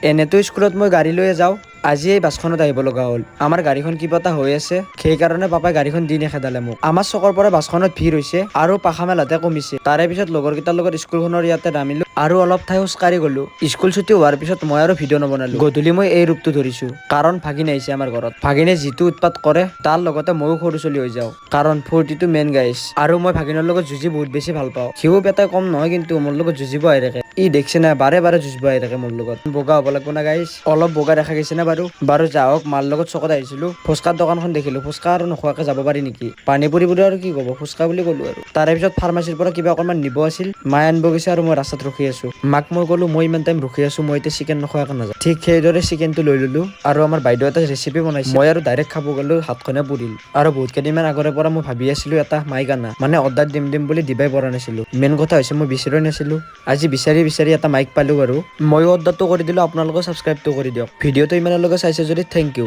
এনেতো স্কুলত মই গাড়ী লৈয়ে যাওঁ। আজি এই বাছখনত আহিব লগা হ'ল। আমাৰ গাড়ীখন কিবা এটা হৈ আছে, সেইকাৰণে পাপাই গাড়ীখন দি নেখেদালে মোক। আমাৰ চকৰ পৰা বাছখনত ভিৰ হৈছে আৰু পাখা মেলাতে কমিছে। তাৰে পিছত লগৰ কেইটাৰ লগত স্কুলখনৰ ইয়াতে নামিলো আৰু অলপ ঠাই খোজকাঢ়ি গলো। স্কুল ছুটি হোৱাৰ পিছত মই আৰু ভিডিঅ' নবনালো। গধূলি মই এই ৰূপটো ধৰিছো, কাৰণ ভাগিন আহিছে আমাৰ ঘৰত। ভাগিনে যিটো উৎপাত কৰে তাৰ লগতে ময়ো সৰু চলি হৈ যাওঁ, কাৰণ ফূৰ্তিটো মেইন গাইছ। আৰু মই ভাগিনৰ লগত যুঁজি বহুত বেছি ভাল পাওঁ। সিও বেটাই কম নহয়, কিন্তু মোৰ লগত যুঁজিব আহি থাকে। ই দেখছে না বাৰে বাৰে যুঁজিব আহি থাকে মোৰ লগত। বগা হ'ব লাগিব না গাইছ, অলপ বগা দেখা গৈছে না বাৰু যাওক। মাৰ লগত চকত আহিছিলো, ফুচকাৰ দোকানখন দেখিলো। ফুচকা আৰু নোখোৱাকে যাব পাৰি নেকি? পানী পুৰি বুলি আৰু কি ক'ব, ফুচকা বুলি ক'লো আৰু। তাৰে পিছত ফাৰ্মাচীৰ পৰা কিবা অকণমান নিব আছিল, মায়ে আনিব গৈছে আৰু মই ৰাস্তাত ৰখি আছো। মাক মই ক'লো মই ইমান টাইম ৰখি আছো, মই এতিয়া চিকেন নোখোৱাকে নাযাওঁ। ঠিক সেইদৰে চিকেনটো লৈ ললো আৰু আমাৰ বাইদেউ এটা ৰেচিপি বনাইছে। মই আৰু ডাইৰেক্ট খাব গ'লো, হাতখনে পুৰিল। আৰু বহুত কেইদিনমান আগৰে পৰা মই ভাবি আছিলো এটা মাইক আনা, মানে অৰ্ডাৰ দিম বুলি দিবাই পৰা নাছিলো। মেইন কথা হৈছে মই বিচৰাই নাছিলো। আজি বিচাৰি এটা মাইক পালো বাৰু। ময়ো অৰ্ডাৰটো কৰি দিলো, আপোনালোকেও ছাবস্ক্ৰাইবটো কৰি দিয়ক। ভিডিঅ'টো ইমানলৈকে চাইছে যদি থেংক ইউ।